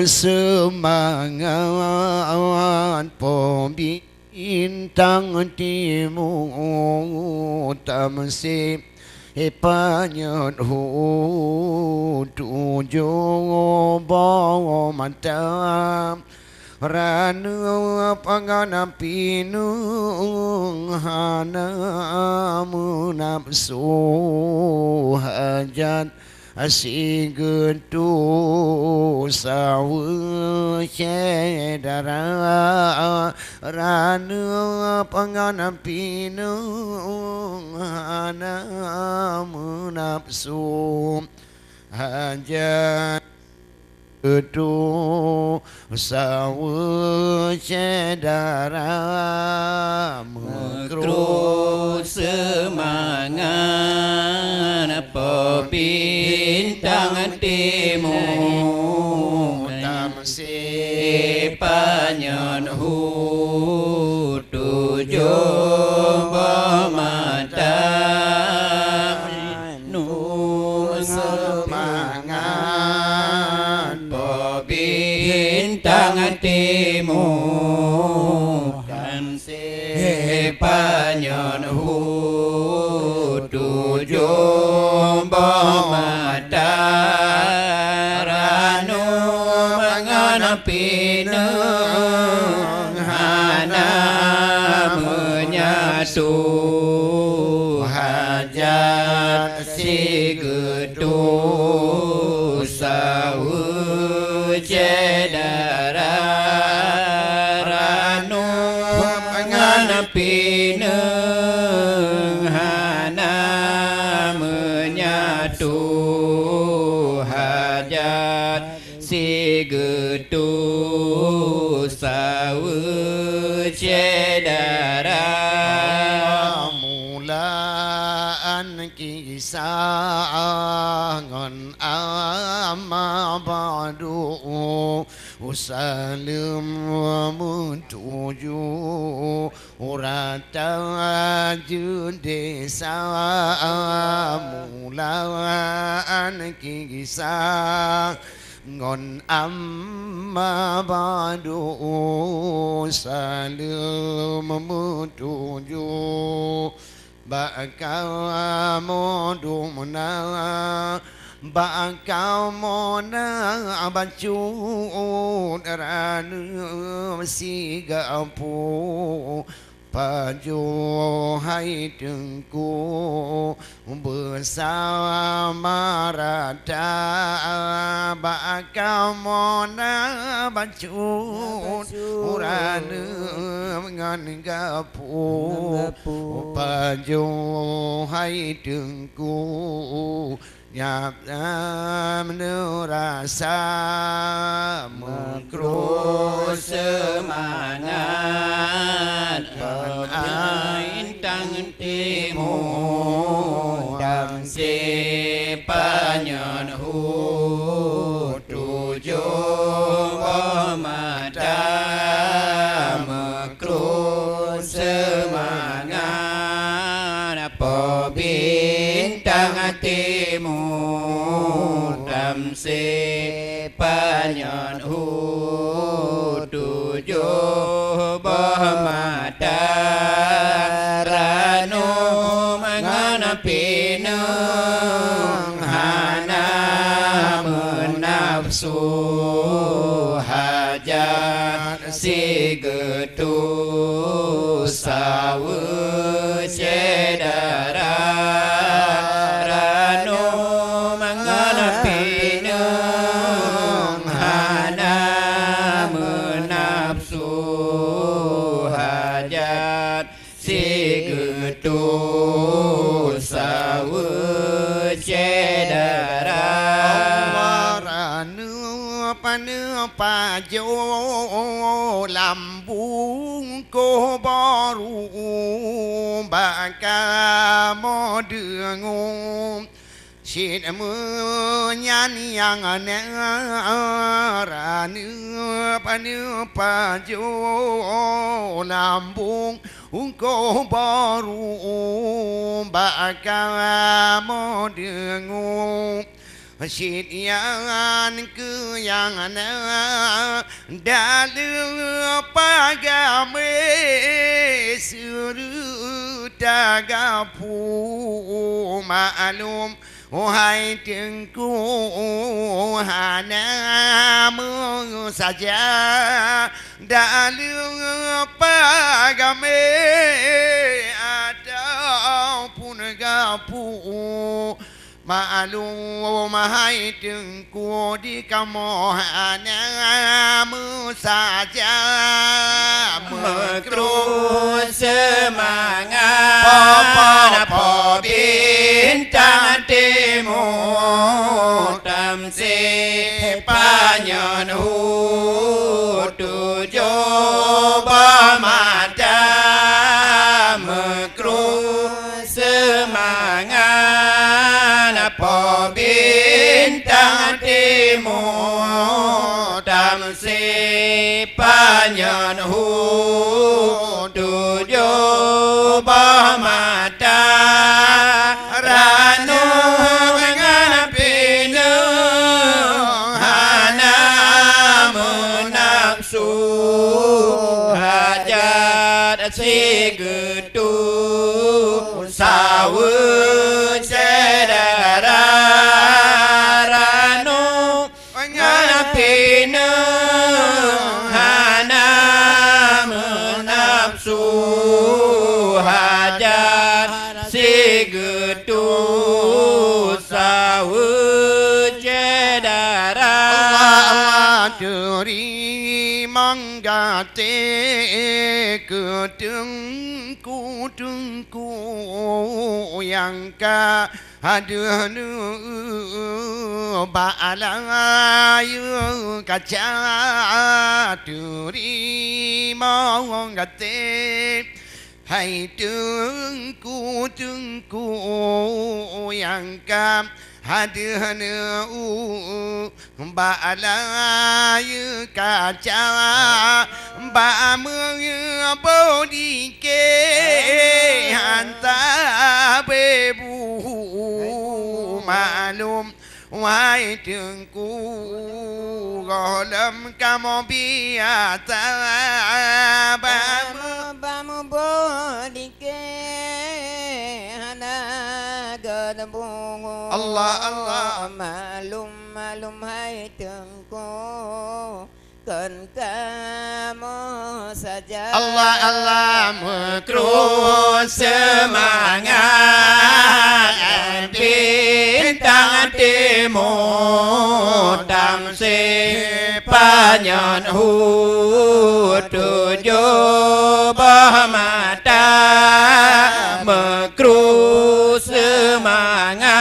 Semangat pembintang timur tamsip panyut tujuh bawa mata rana pangana pinung hana munapsu hajat asigetu sawu cedara rana pangana pinung hana munapsu hajat itu sawu cedara mekru semangat pembintang timur tamsi panyon tujuh mata bintang timur dan sepanyon tujuh mata ranu mengenapi hana menyatu hajat si gedu sawu cedara ranu pineng hana menyatu hajat si gedu sawu cedara mulaan kisah ngon amma badu usalim mutuju urata desa mulaan kisah ngon amma badu usalim mutuju bakal modumna bakal mona bacut ranu sigapu paju hai tengku bersama rata bakal mona bacut ranu ngan gapu paju hai tengku nyap rasa mengkru semangat bintang timur dan si panyon tujuh mata mengkru semangat bintang timur damsi panyon tujuh mata ranu mengenapi hana menafsu hajat si getu sawu cedara sawu cedara waranu panu pajo lambung ko baru bakal modengu Syed menyanyi yang ranu panu pajo lambung cô bò ru bà ca mô đường ngô xịt yan cứ yang na đã đưa ba ga mê sửa ta ga phu mà lùm hai tiếng cô hà na mưa sa cha đã đưa ba ga mê a ta phu ga phu mà luôn mà hai tiếng cô đi ca mò hà na mưa sa cha mơ kru sơ mà nga phò biến trang tê mô tam se pa nhon hu tu jo ba ma cha mơ kru sơ mà nga phò biến trang tê mô tam se pa nhon hu tu jo ba ma ta ra no ngana pinu hana mu nam su ha ja se gu tu sa wu che da ra no ngana pinu hana mu nam su ha ja se gu tu sa wu che da ra Turi manga te cửa trưng cu yang ca đưa nữ bà la yêu cả cha turi manga te hay trưng cu yang ca đưa nữ bà la yêu cả cha bà mương bố đi kê hàn ta bê bù mà lùm ngoài trường cũ gò lâm ca mò bia ta ba mô bố đi kê hana gờ bù Allah Allah mà lùm hai trường cô cần ca mô sa cha Allah Allah mơ kru sơ mà nga biến tăng tê mô tam se pa nhon hu tu jo ba ma ta mơ kru sơ mà nga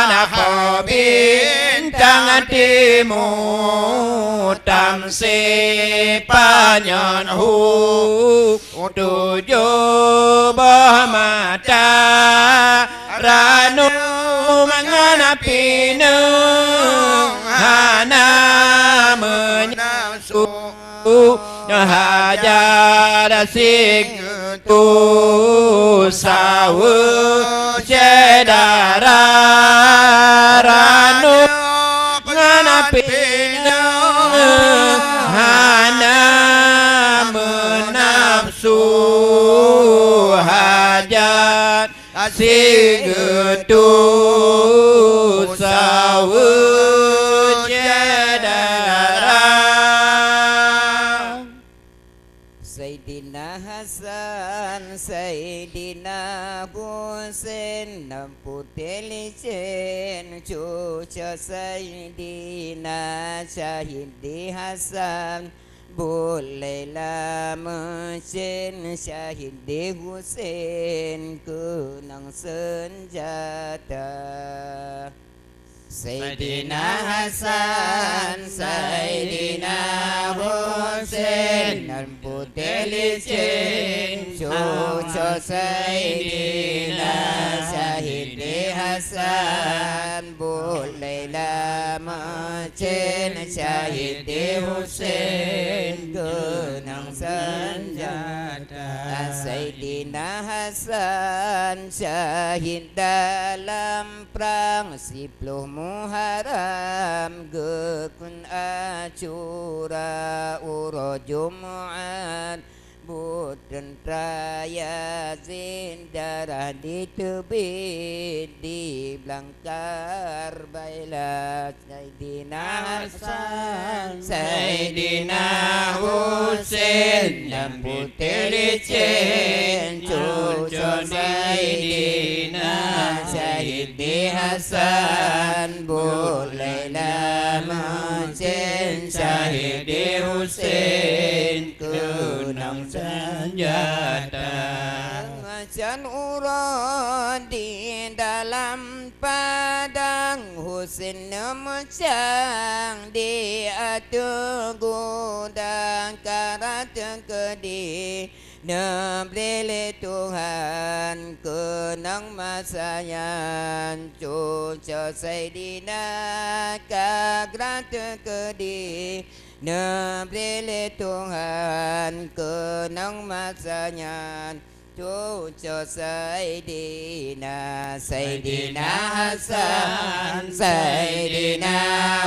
na phò biến tăng tê mô tam se pa nhon hu tu jo ba ma ta ra no mangana pinu hana mu su ha ja da sig tu sa wu che da ra no ngana pinu hana mu nam su ha ja sig tu sa wu che da Sayyidina Hasan Sayyidina Hussein nam putih chen chu cho Sayyidina Syahidi Hasan boleh lama chen Syahidi Hussein kenang senjata Sayyidina Hasan Sayyidina Hussein dan putih licin cucu Sayyidina Syahidi Hasan boleh lama cin Syahidi Hussein kenang senjata Sayyidina Hasan syahid dalam perang 10 Muharram gekun acura uro Jumat Tentera Yazid darah ditebit di belangkar Baila Sayyidina Hasan Sayyidina Husain dan putih licin cucu Sayyidina Sayyidi Hasan Bulaila Musin Sayyidi Husain kenang senjata Macan urut di dalam padang Husin mencang di atas gudang karat kedi Nebeli Tuhan kenang masanya cucu Sayyidina kagrat kedi Nebeli Tuhan kenang masanya cucu Sayyidina Hasan Sayyidina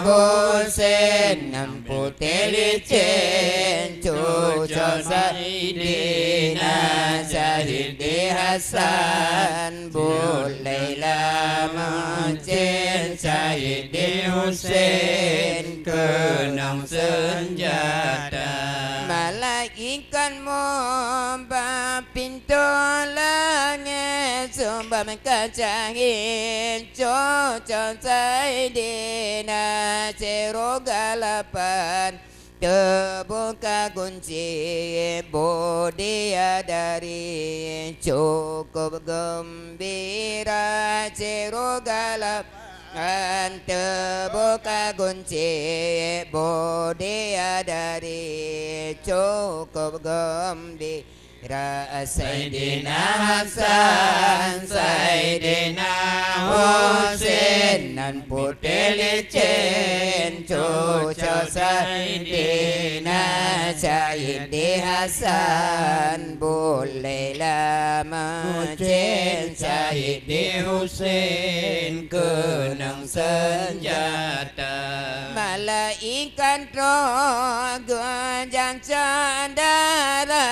Husain nam putih licin cucu Sayyidina Sayyidi Hasan Bulaila Musin Sayyidi Husain kenang senjata malaikat membuka pintu langit sumpah mengkacangi cucu Sayyidina Serogalapan terbuka kunci bodia dari cukup gembira Serogalapan terbuka kunci bodia dari cukup gembira Sayyidina Hasan Sayyidina Husain dan putih licin cucu Sayyidina Sayyidi Hasan Bulaila Musin Sayyidi Husain kenang senjata malaikat roga dan candara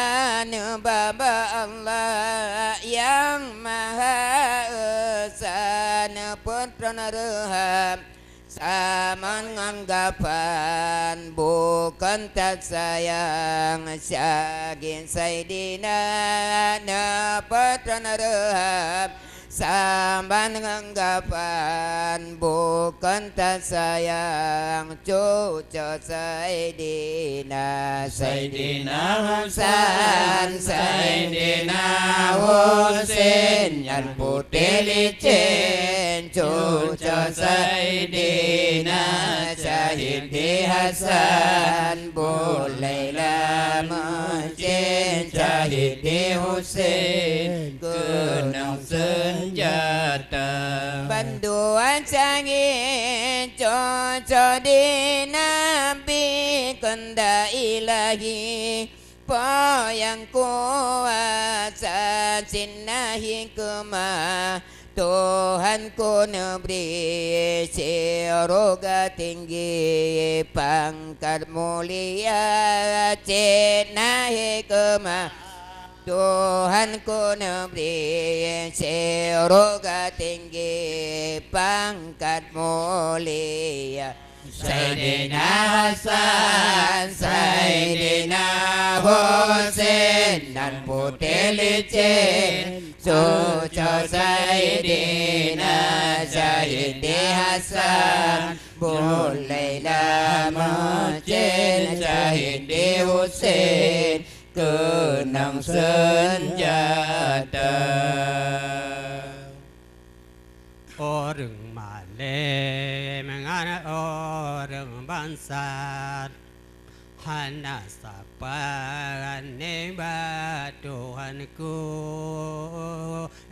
Baba Allah yang Maha Esa Putra Narham Saman anggapan bukan tak sayang Syagin Sayyidina Putra Narham Samban anggapan bukan tak sayang cucu Sayyidina Hasan Sayyidina Husain yang putih licin cucu Sayyidina Sayyidi Hasan Bulaila Musin Sayyidi Husain kenang senjata banduan canggih cucu di Nabi kenda ilahi yang kuasa cinta hikmah Tuhanku neberi siroga tinggi pangkat mulia cinta hikmah Tuhanku neberi siroga tinggi pangkat mulia Sayyidina Hasan Sayyidina Husain dan putih licin cucu Sayyidina Sayyidi Hasan Bulaila Musin Sayyidi Husain kenang senjata orang Malay menganak orang bangsa hana saparan nebat Tuhanku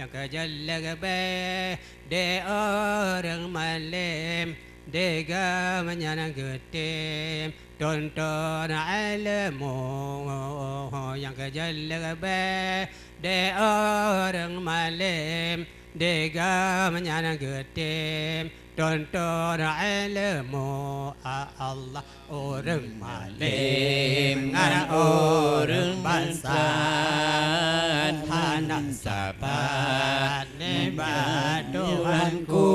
yang kejelek be de orang Malay đề ga mà nhà năng gửi tim tròn tròn ai lệ mồ yang cái dân lệ bé đề ở rừng mà lem đề ga mà nhà năng gửi tim tròn tròn ai lệ mồ Allah ở rừng mà lem ngara ở rừng ban san hanan sabat ne ba Tuhanku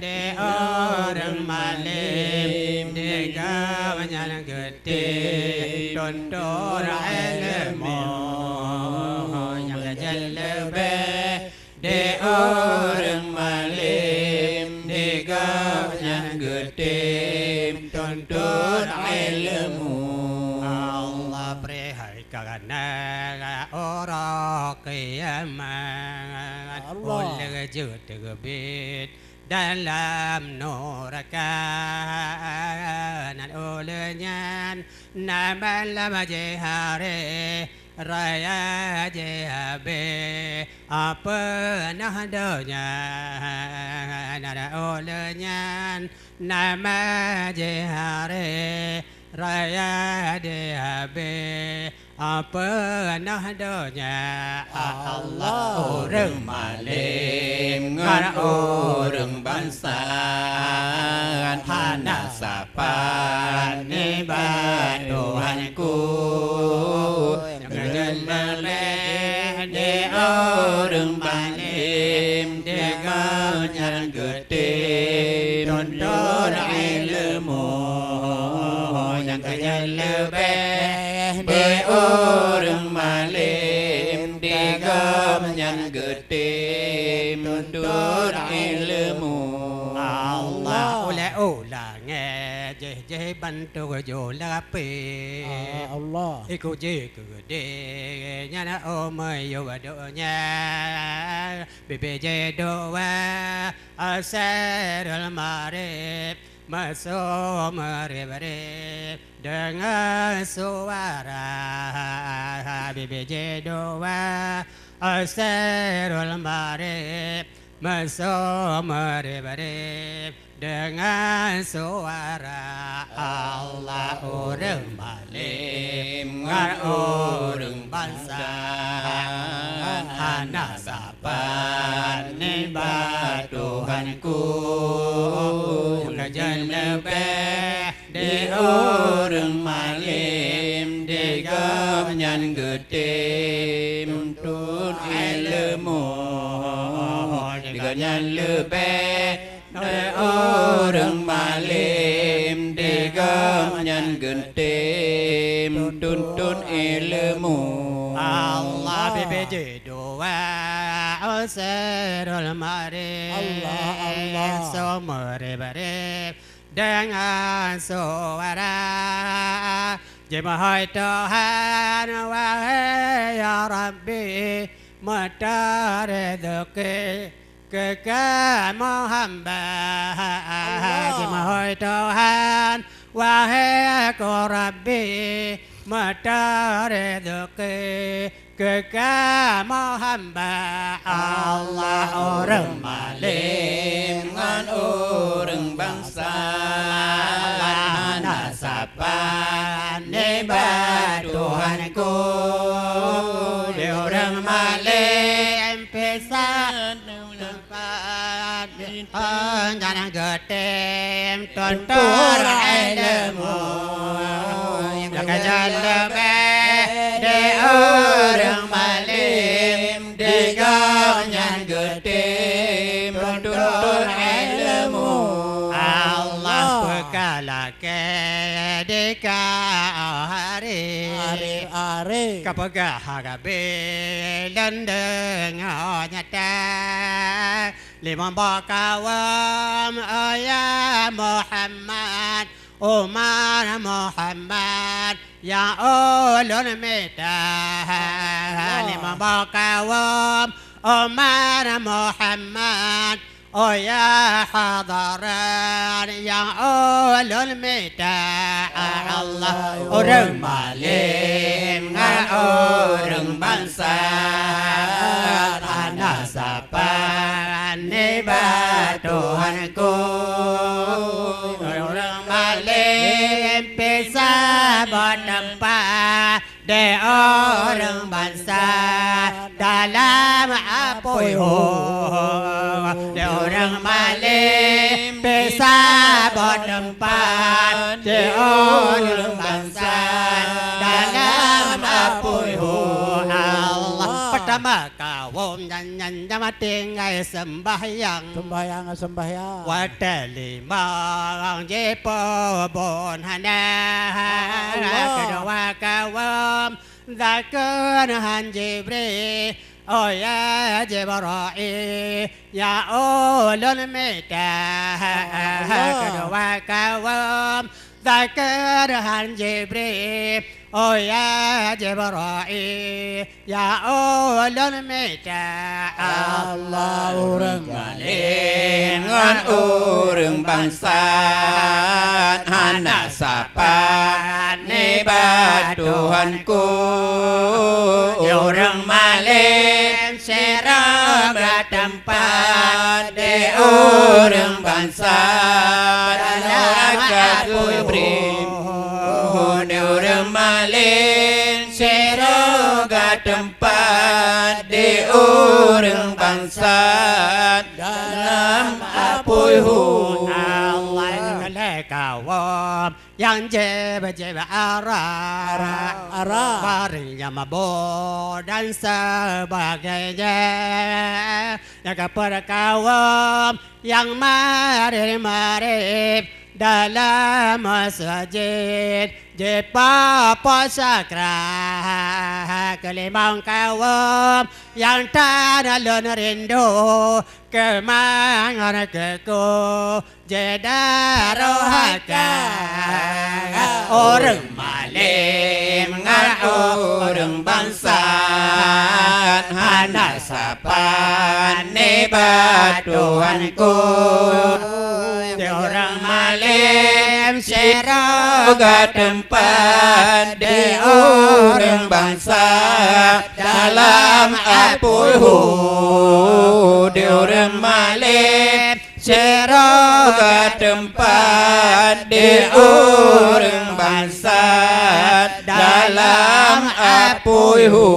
de orang malim de kawanyan gede tontor ilmu yang jalbe de orang malim de kawanyan gede tontor ilmu Allah perihai karena orang kiamat oleh jatuh bid dalam nurkan olehnya nama lama jehare raya jehabe apa nahdanya nada olehnya nama jehare raya jehabe apa nahdanya Allah orang malim ngara orang bangsa hana sapa ni ba Tuhanku jangan meleh de orang malim de ganyan gede dondor ilmu yang ganyan lebih de orang malim de ganyan gede dondor ilmu Allah ula nghe je bantu jo la pe Allah iku je ku de nya na o mai yo do nya be je do wa asar al marib masuk meribare dengan suara BBJ doa asarul marib masuk meribare dengan suara Allah orang malim ngar orang bangsa hana sapan ni ba Tuhanku ngajan lebih de orang malim de ganyan gede untuk ilmu de ganyan lebih de orang malim de ganyan gede tuntun ilmu Allah BBJ doa usirul marib Allah someribare dengan suara jemaah Tuhan wahai ya Rabbi mata rezeki ke kamu hamba jemaah Tuhan wahai aku Rabbi mata rezeki ke kamu hamba Allah orang malim ngan orang bangsa hana sapan ni ba Tuhanku de orang malim pesan tempat jangan getem tontor ilmu yang jalan de orang malim de ganyan gede tontor ilmu Allah pekalake de ka hari kapagah hagabe dan dengar nyata lima bakawam ayat Muhammad Umar Muhammad ya ulun mita lima bakawam Umar Muhammad oh ya hadaran ya ulun mita Allah orang malim ngan orang bangsa hana sapan ni ba Tuhanku orang malim bisa bertempat di orang bangsa dalam apoyo di orang malim bisa bertempat di orang bangsa dalam apoyo Allah pertama kaum nyanyi nama tinggal sembahyang Wata lima jepo bon hana kedua kaum zakun han Jibril oh ya Jibril ya ulul mita kedua kaum zakun han Jibril oh ya Jibril ya ulul mita Allah urang maling ngan urang bangsa hana sapan ni Tuhanku urang maling serang bertempat di urang bangsa dalam Jibril di urang maling serang tempat di urang bangsa dalam apuihu Allah lekawam yang jeba arah bareng yang mabuk dan sebagainya yang keperkawam yang marip dalam masjid Jepa posakra kelimang kaum yang tanah lun rindu kemangan keku jedarohaka orang malim ngan orang bangsa hana sapan ni Tuhanku orang malim seroga tempat di orang bangsa dalam apuihu di orang malim seroga tempat di orang bangsa dalam apuihu